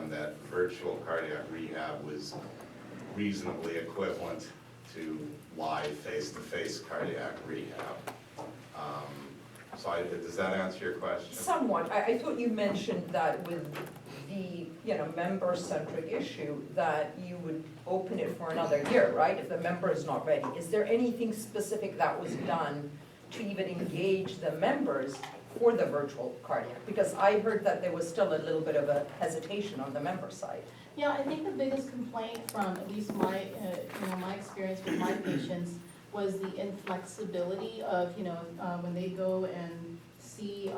program that virtual cardiac rehab was reasonably equivalent to live face-to-face cardiac rehab. Does that answer your question? Somewhat. I thought you mentioned that with the, member-centric issue, that you would open it for another year, right? If the member is not ready. Is there anything specific that was done to even engage the members for the virtual cardiac? Because I heard that there was still a little bit of a hesitation on the member side. Yeah, I think the biggest complaint from at least my, my experience with my patients was the inflexibility of, when they go and see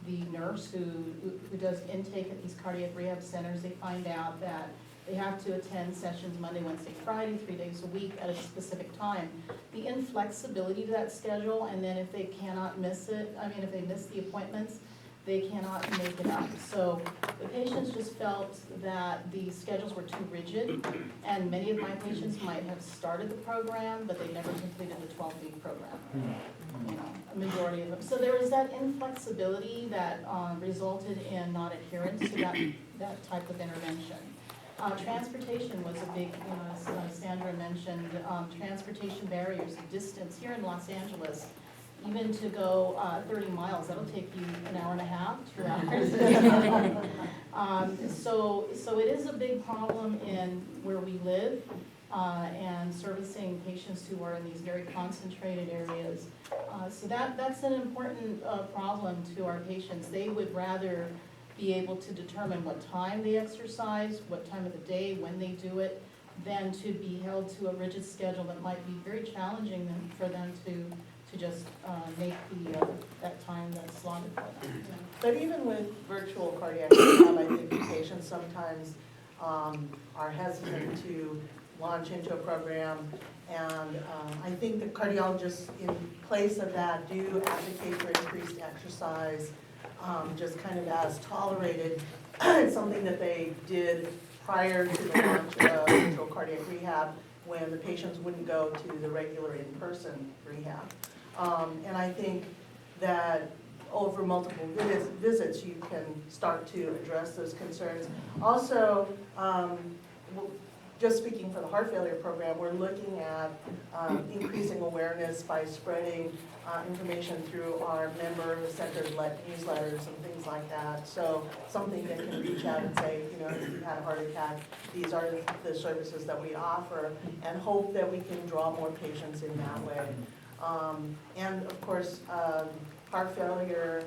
the nurse who does intake at these cardiac rehab centers, they find out that they have to attend sessions Monday, Wednesday, Friday, 3 days a week at a specific time. The inflexibility to that schedule, and then if they cannot miss it, if they miss the appointments, they cannot make it up. So the patients just felt that the schedules were too rigid, and many of my patients might have started the program, but they never completed the 12-week program. A majority of them. So there was that inflexibility that resulted in not adherence to that type of intervention. Transportation was a big, as Sandra mentioned, transportation barriers, distance here in Los Angeles. Even to go 30 miles, that'll take you an hour and a half, 2 hours. So it is a big problem in where we live and servicing patients who are in these very concentrated areas. So that's an important problem to our patients. They would rather be able to determine what time they exercise, what time of the day, when they do it, than to be held to a rigid schedule that might be very challenging for them to just make that time that's slotted for them. But even with virtual cardiac rehab, I think the patients sometimes are hesitant to launch into a program. And I think the cardiologists in place of that do advocate for increased exercise, just kind of as tolerated. It's something that they did prior to the launch of virtual cardiac rehab, when the patients wouldn't go to the regular in-person rehab. And I think that over multiple visits, you can start to address those concerns. Also, just speaking for the heart failure program, we're looking at increasing awareness by spreading information through our member-centered newsletters and things like that. So something that can reach out and say, if you had a heart attack, these are the services that we offer, and hope that we can draw more patients in that way. And of course, Heart Failure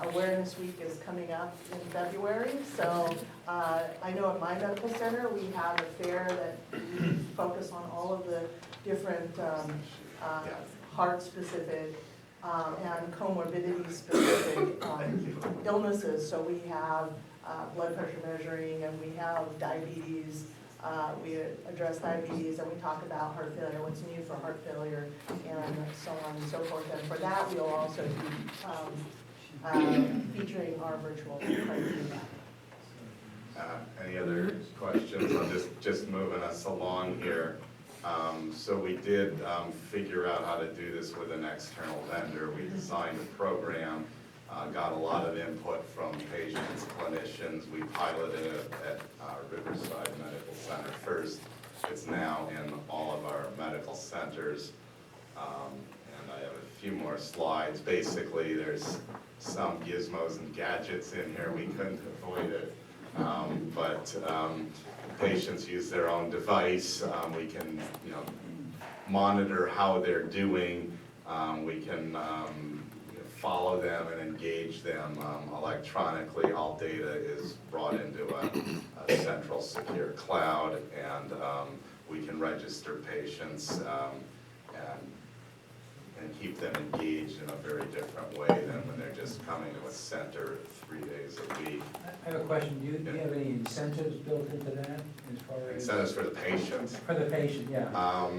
Awareness Week is coming up in February. So I know at my medical center we have a fair that we focus on all of the different heart-specific and comorbidity-specific illnesses. So we have blood pressure measuring, and we have diabetes. We address diabetes, and we talk about heart failure, what's new for heart failure, and so on and so forth. And for that, we'll also be featuring our virtual criteria. Any other questions? I'm just moving us along here. So we did figure out how to do this with an external vendor. We designed a program, got a lot of input from patients, clinicians. We piloted it at Riverside Medical Center first. It's now in all of our medical centers. And I have a few more slides. Basically, there's some gizmos and gadgets in here. We couldn't avoid it. But patients use their own device. We can, monitor how they're doing. We can follow them and engage them electronically. All data is brought into a central secure cloud, and we can register patients and keep them engaged in a very different way than when they're just coming to a center 3 days a week. I have a question. Do you have any incentives built into that as far as? Incentives for the patient? For the patient, yeah.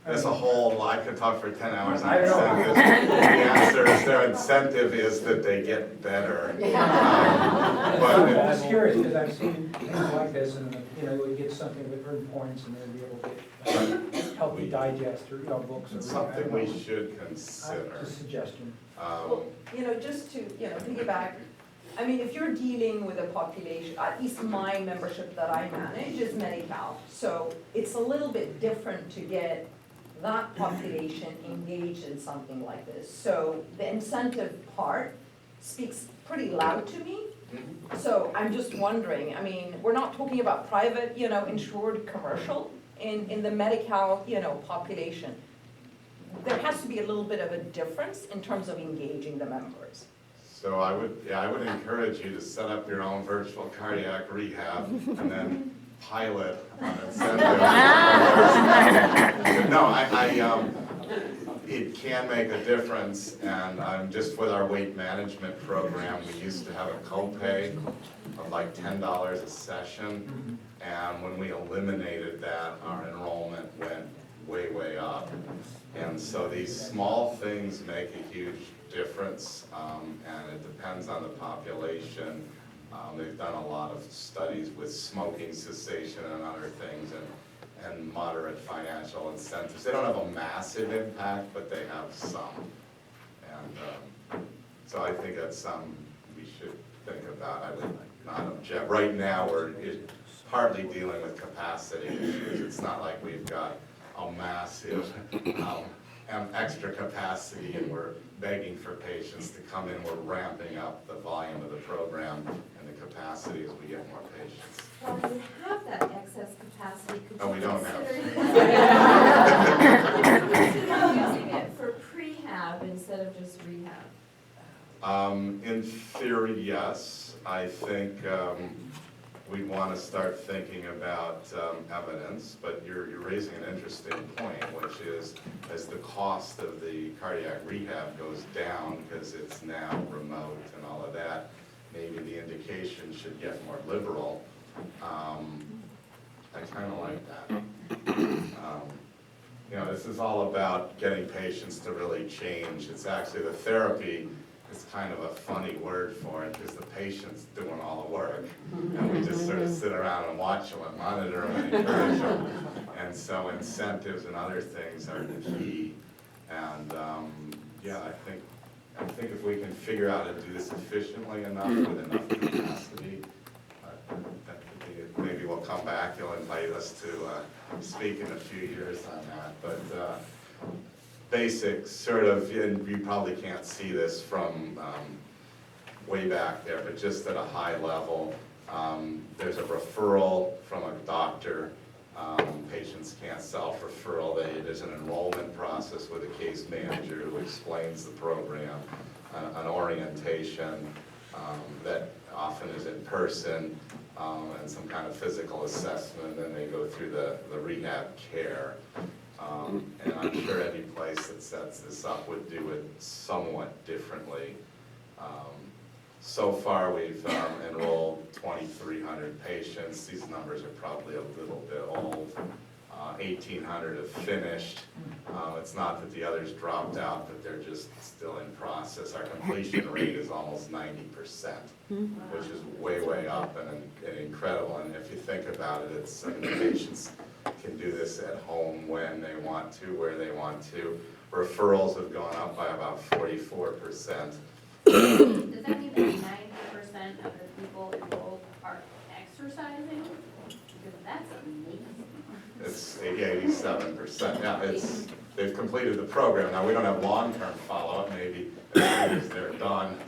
There's a whole, I could talk for 10 hours on I know. incentives. The answer is their incentive is that they get better. I'm But just curious, because I've seen things like this, and we get something with earned points, and then be able to help you digest or books or. it's something we should consider. Just a suggestion. Well, just to, piggyback I mean, if you're dealing with a population, at least my membership that I manage is Medi-Cal, so it's a little bit different to get that population engaged in something like this. So the incentive part speaks pretty loud to me. So I'm just wondering, I mean, we're not talking about private, insured commercial in the Medi-Cal, population. There has to be a little bit of a difference in terms of engaging the members. So I would encourage you to set up your own virtual cardiac rehab and then pilot on incentive. No, it can make a difference, and just with our weight management program, we used to have a copay of like $10 a session, and when we eliminated that, our enrollment went way, way up. And so these small things make a huge difference, and it depends on the population. They've done a lot of studies with smoking cessation and other things, and moderate financial incentives. They don't have a massive impact, but they have some. And so I think that's something we should think about. I would not object. Right now, we're partly dealing with capacity issues. It's not like we've got a massive extra capacity and we're begging for patients to come in. We're ramping up the volume of the program and the capacity as we get more patients. Well, you have that excess capacity, could No, you we don't have. consider using it for prehab instead of just rehab? In theory, yes. I think we'd want to start thinking about evidence, but you're raising an interesting point, which is as the cost of the cardiac rehab goes down because it's now remote and all of that, maybe the indication should get more liberal. I kind of like that. This is all about getting patients to really change. It's actually the therapy is kind of a funny word for it because the patient's doing all the work. And we just sort of sit around and watch them and monitor them and encourage them. And so incentives and other things are the key. And I think if we can figure out how to do this efficiently enough with enough capacity, that could be it. Maybe we'll come back, you'll invite us to speak in a few years on that. But basic sort of, and you probably can't see this from way back there, but just at a high level, there's a referral from a doctor. Patients can't self-referral. There's an enrollment process with a case manager who explains the program, an orientation that often is in person, and some kind of physical assessment, and they go through the rehab care. And I'm sure any place that sets this up would do it somewhat differently. So far, we've enrolled 2,300 patients. These numbers are probably a little bit old. 1,800 have finished. It's not that the others dropped out, but they're just still in process. Our completion rate is almost 90%, which is way, way up and incredible. And if you think about it, it's patients can do this at home when they want to, where they want to. Referrals have gone up by about 44%. Does that mean that 90% of the people enrolled are exercising? Because that's amazing. It's 87%. Yeah, they've completed the program. Now, we don't have long-term follow-up. Maybe as soon as they're done,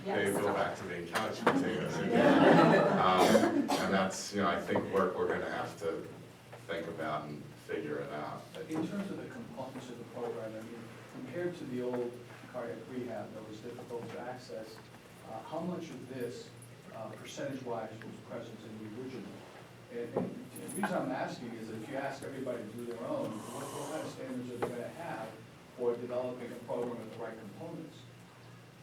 they go back to being couch potatoes again. And that's, I think work we're going to have to think about and figure it out. In terms of the components of the program, I mean, compared to the old cardiac rehab that was difficult to access, how much of this, percentage-wise, was present in the original? And the reason I'm asking is that if you ask everybody to do their own, what kind of standards are they going to have for developing a program with the right components?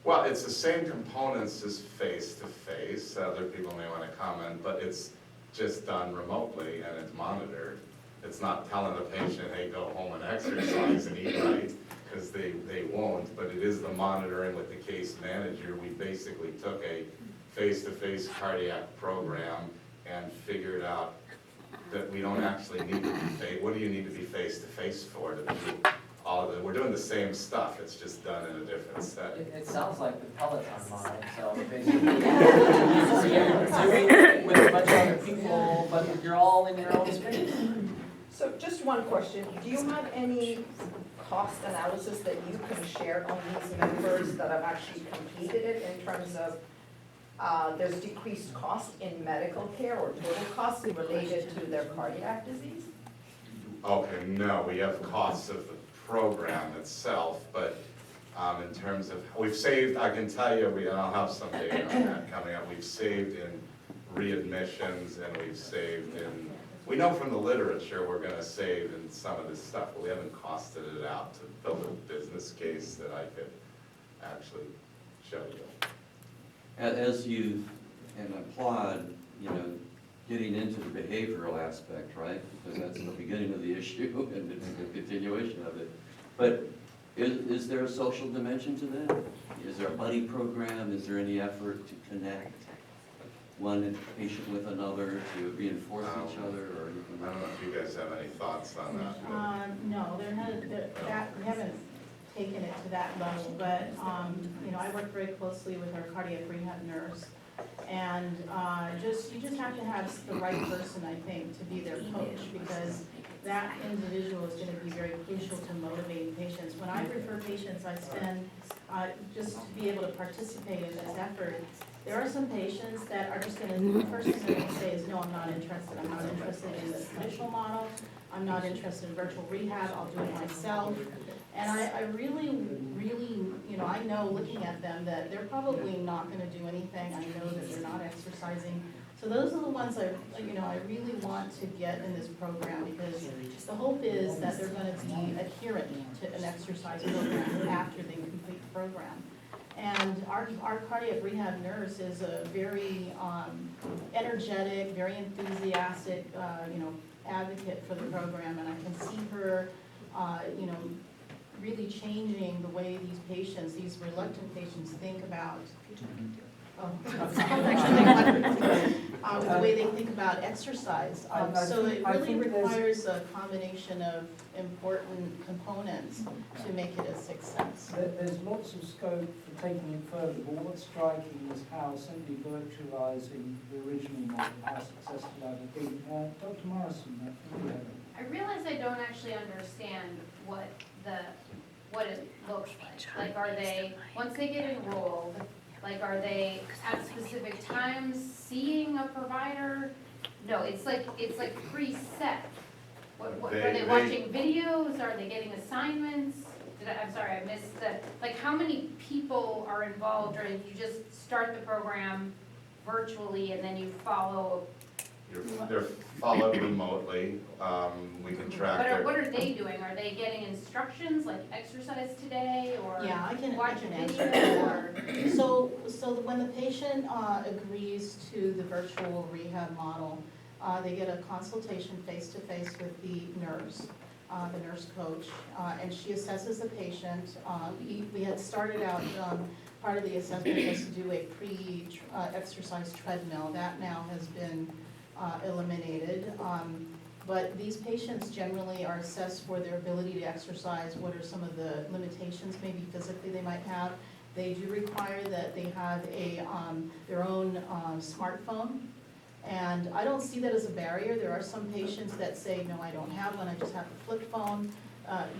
Well, it's the same components as face-to-face. Other people may want to comment, but it's just done remotely and it's monitored. It's not telling the patient, hey, go home and exercise and eat right, because they won't, but it is the monitoring with the case manager. We basically took a face-to-face cardiac program and figured out that we don't actually need to be what do you need to be face-to-face for to do all we're doing the same stuff, it's just done in a different setting. It sounds like the Peloton model, so basically, you're doing it with a bunch of other people, but you're all in your own space. So just one question, do you have any cost analysis that you can share on these members that have actually completed it in terms of there's decreased cost in medical care or total costs related to their cardiac disease? Okay, no, we have costs of the program itself, but in terms of, we've saved, I can tell you, I'll have some data on that coming up. We've saved in readmissions and we've saved in, we know from the literature we're gonna save in some of this stuff, but we haven't costed it out to build a business case that I could actually show you. As you and applaud, getting into the behavioral aspect, right? Because that's the beginning of the issue and it's the continuation of it. But is there a social dimension to that? Is there a buddy program? Is there any effort to connect one patient with another to reinforce each other or anything I like don't know if you guys have any thoughts on that. No, we haven't taken it to that level, but, I work very closely with our cardiac rehab nurse. And you just have to have the right person, I think, to be their coach, because that individual is gonna be very crucial to motivating patients. When I refer patients, I spend, just to be able to participate in this effort, there are some patients that are just gonna, the first thing they're gonna say is, no, I'm not interested in this traditional model, I'm not interested in virtual rehab, I'll do it myself. And I really, I know looking at them that they're probably not gonna do anything, I know that they're not exercising. So those are the ones I really want to get in this program, because the hope is that they're gonna be adherent to an exercise program after they complete the program. And our cardiac rehab nurse is a very energetic, very enthusiastic, advocate for the program, and I can see her, really changing the way these patients, these reluctant patients think about, the way they think about exercise. So it really requires a combination of important components to make it a success. There's lots of scope for taking it further, but what's striking is how simply virtualizing the original model, how successful that would be. Dr. Morrison, I think you have it. I realize I don't actually understand what it looks like. Like, are they, once they get enrolled, like, are they at specific times seeing a provider? No, it's like preset. Are they watching videos? Are they getting assignments? I'm sorry, I missed the, like, how many people are involved, or you just start the program virtually and then you follow? They're followed remotely, we can track But their. what are they doing? Are they getting instructions, like exercise today, or Yeah, I can watch answer video, that. or? So when the patient agrees to the virtual rehab model, they get a consultation face-to-face with the nurse coach, and she assesses the patient. We had started out, part of the assessment was to do a pre-exercise treadmill. That now has been eliminated. But these patients generally are assessed for their ability to exercise, what are some of the limitations maybe physically they might have. They do require that they have their own smartphone. And I don't see that as a barrier. There are some patients that say, no, I don't have one, I just have a flip phone.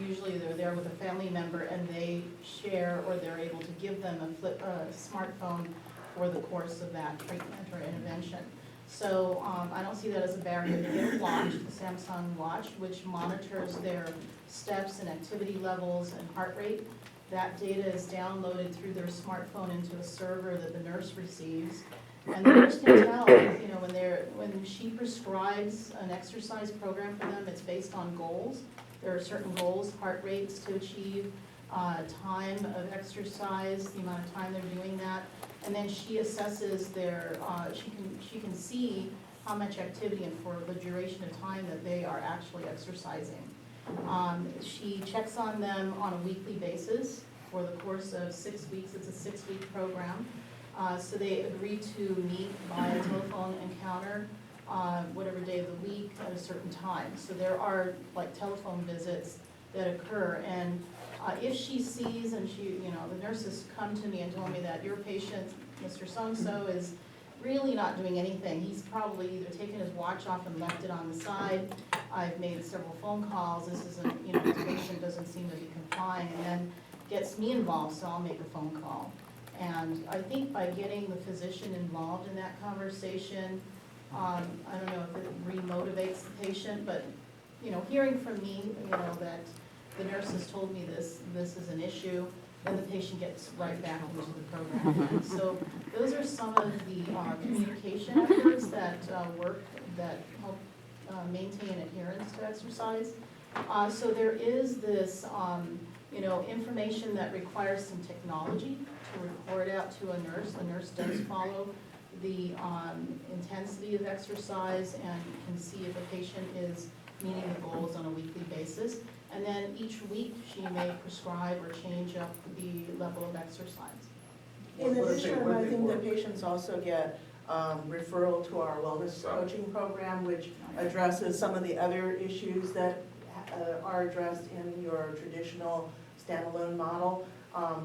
Usually they're there with a family member and they share, or they're able to give them a smartphone for the course of that treatment or intervention. So I don't see that as a barrier. They get a watch, the Samsung watch, which monitors their steps and activity levels and heart rate. That data is downloaded through their smartphone into a server that the nurse receives. And the nurse can tell, when she prescribes an exercise program for them, it's based on goals. There are certain goals, heart rates to achieve, time of exercise, the amount of time they're doing that. And then she assesses she can see how much activity and for the duration of time that they are actually exercising. She checks on them on a weekly basis for the course of 6 weeks. It's a 6-week program. So they agree to meet by a telephone encounter, whatever day of the week at a certain time. So there are like telephone visits that occur. And if she sees, and she, the nurses come to me and told me that your patient, Mr. So-and-so, is really not doing anything. He's probably either taken his watch off and left it on the side. I've made several phone calls. This isn't, this patient doesn't seem to be complying, and then gets me involved, so I'll make a phone call. And I think by getting the physician involved in that conversation, I don't know if it remotivates the patient, but, hearing from me, that the nurse has told me this is an issue, then the patient gets right back into the program. And so those are some of the communication efforts that work, that help maintain adherence to exercise. So there is this, information that requires some technology to report out to a nurse. The nurse does follow the intensity of exercise and can see if a patient is meeting the goals on a weekly basis. And then each week, she may prescribe or change up the level of exercise. In addition, I think the patients also get referral to our wellness coaching program, which addresses some of the other issues that are addressed in your traditional standalone model.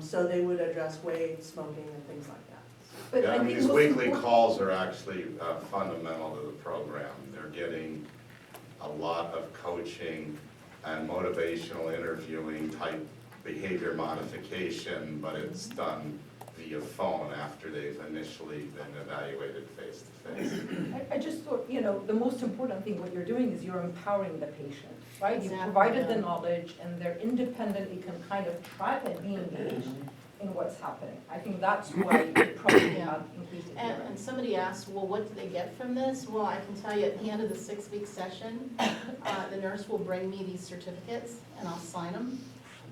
So they would address weight, smoking, and things like that. But Yeah, I think these most weekly important- calls are actually fundamental to the program. They're getting a lot of coaching and motivational interviewing type behavior modification, but it's done via phone after they've initially been evaluated face to face. I just thought, the most important thing, what you're doing is you're empowering the patient, right? You've Exactly, provided the yeah. knowledge, and they're independently can kind of track and be engaged in what's happening. I think that's why you probably have increased And adherence. somebody asked, well, what do they get from this? Well, I can tell you at the end of the 6-week session, the nurse will bring me these certificates and I'll sign them.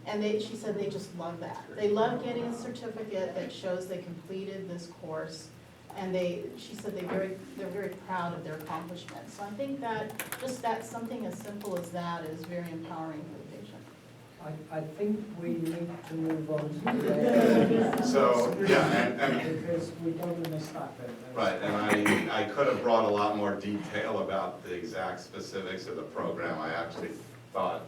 And she said they just love that. They love getting a certificate that shows they completed this course. And she said they're very proud of their accomplishments. So I think that something as simple as that is very empowering for the patient. I think we need to move on to the next. So, yeah, and Because we don't want to miss that bit. right, and I could have brought a lot more detail about the exact specifics of the program. I actually thought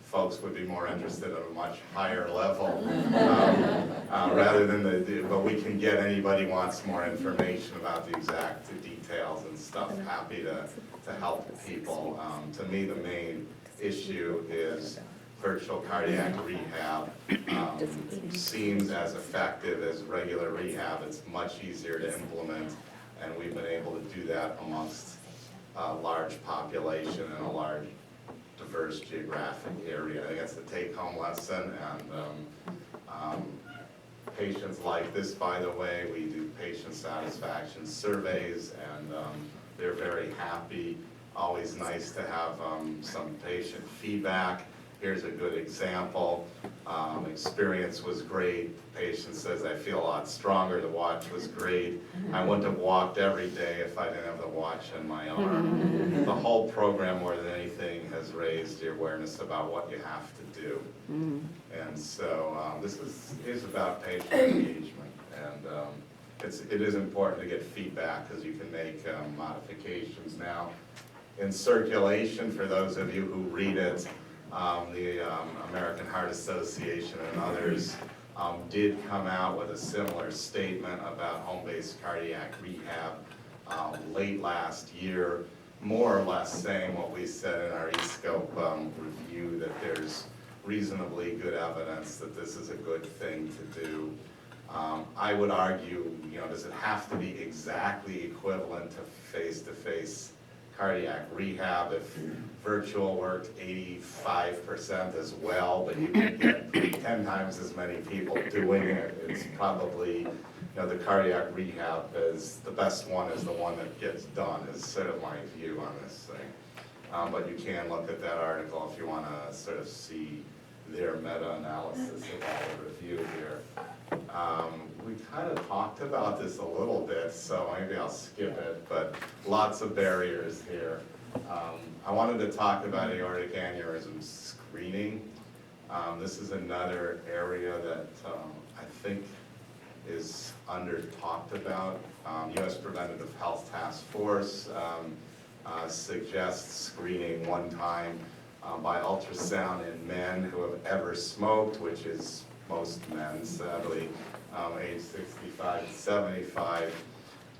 folks would be more interested at a much higher level, rather than but we can get, anybody wants more information about the exact details and stuff, happy to help people. To me, the main issue is virtual cardiac rehab seems as effective as regular rehab. It's much easier to implement, and we've been able to do that amongst a large population and a large diverse geographic area. I think that's the take-home lesson, and patients like this, by the way. We do patient satisfaction surveys, and they're very happy. Always nice to have some patient feedback. Here's a good example. Experience was great. Patient says, I feel a lot stronger. The watch was great. I wouldn't have walked every day if I didn't have the watch in my arm. The whole program, more than anything, has raised the awareness about what you have to do. And so this is about patient engagement. And it is important to get feedback, because you can make modifications. Now, in circulation, for those of you who read it, the American Heart Association and others did come out with a similar statement about home-based cardiac rehab late last year, more or less saying what we said in our eScope review, that there's reasonably good evidence that this is a good thing to do. I would argue, does it have to be exactly equivalent to face-to-face cardiac rehab? If virtual worked 85% as well, but you can get 10 times as many people doing it, it's probably, the cardiac rehab is the best one, is the one that gets done, is sort of my view on this thing. But you can look at that article if you want to sort of see their meta-analysis of all the review here. We kind of talked about this a little bit, so maybe I'll skip it, but lots of barriers here. I wanted to talk about aortic aneurysm screening. This is another area that I think is under-talked about. U.S. Preventative Health Task Force suggests screening one time by ultrasound in men who have ever smoked, which is most men, sadly, age 65 to 75.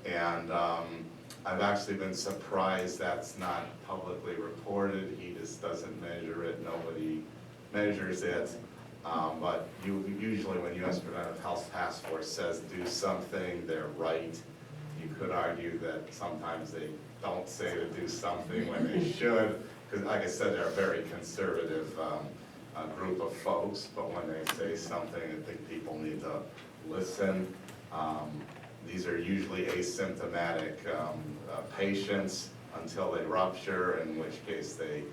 And I've actually been surprised that's not publicly reported. He just doesn't measure it. Nobody measures it. But usually when U.S. Preventive Health Task Force says do something, they're right. You could argue that sometimes they don't say to do something when they should, because like I said, they're a very conservative group of folks, but when they say something, I think people need to listen. These are usually asymptomatic patients until they rupture, in which case they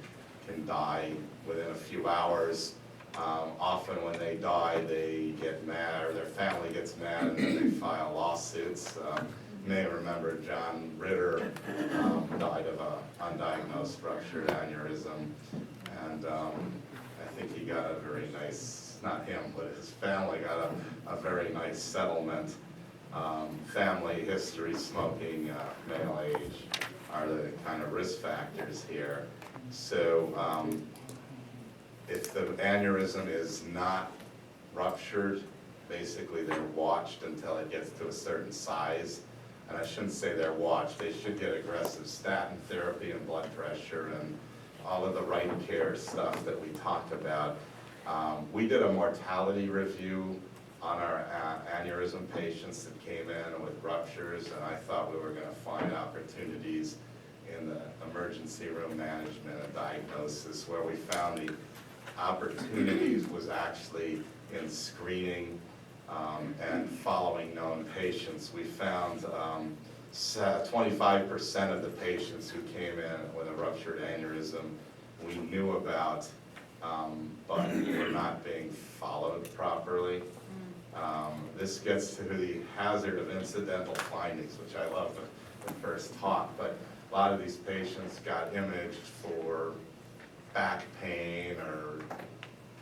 can die within a few hours. Often when they die, they get mad, or their family gets mad, and then they file lawsuits. You may remember John Ritter died of an undiagnosed ruptured aneurysm, and I think he got a very nice, not him, but his family got a very nice settlement. Family history, smoking, male age are the kind of risk factors here. So if the aneurysm is not ruptured, basically they're watched until it gets to a certain size. And I shouldn't say they're watched, they should get aggressive statin therapy and blood pressure and all of the right care stuff that we talked about. We did a mortality review on our aneurysm patients that came in with ruptures, and I thought we were gonna find opportunities in the emergency room management and diagnosis. Where we found the opportunities was actually in screening and following known patients. We found 25% of the patients who came in with a ruptured aneurysm we knew about, but were not being followed properly. This gets to the hazard of incidental findings, which I love the first talk, but a lot of these patients got imaged for back pain or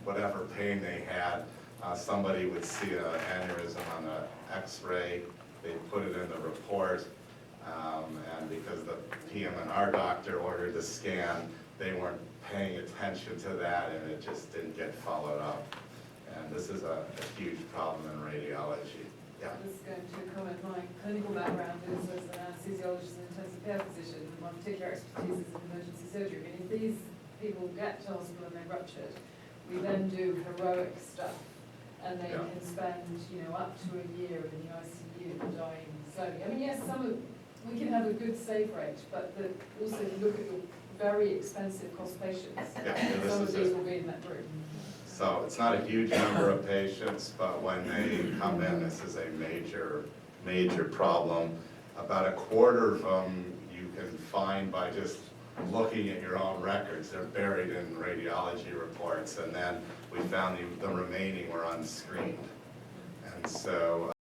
whatever pain they had. Somebody would see an aneurysm on the x-ray, they'd put it in the report, and because the PM&R doctor ordered the scan, they weren't paying attention to that, and it just didn't get followed up. And this is a huge problem in radiology. Yeah. I was going to comment, my clinical background is as an anesthesiologist and intensive care physician, and my particular expertise is in emergency surgery. And if these people get to hospital and they're ruptured, we then do heroic stuff, and they can spend, up to a year in the ICU dying slowly. I mean, yes, we can have a good save rate, but also if you look at your very expensive cost patients, some of these will be in that group. So it's not a huge number of patients, but when they come in, this is a major problem. About a quarter of them you can find by just looking at your own records. They're buried in radiology reports, and then we found the remaining were unscreened. And so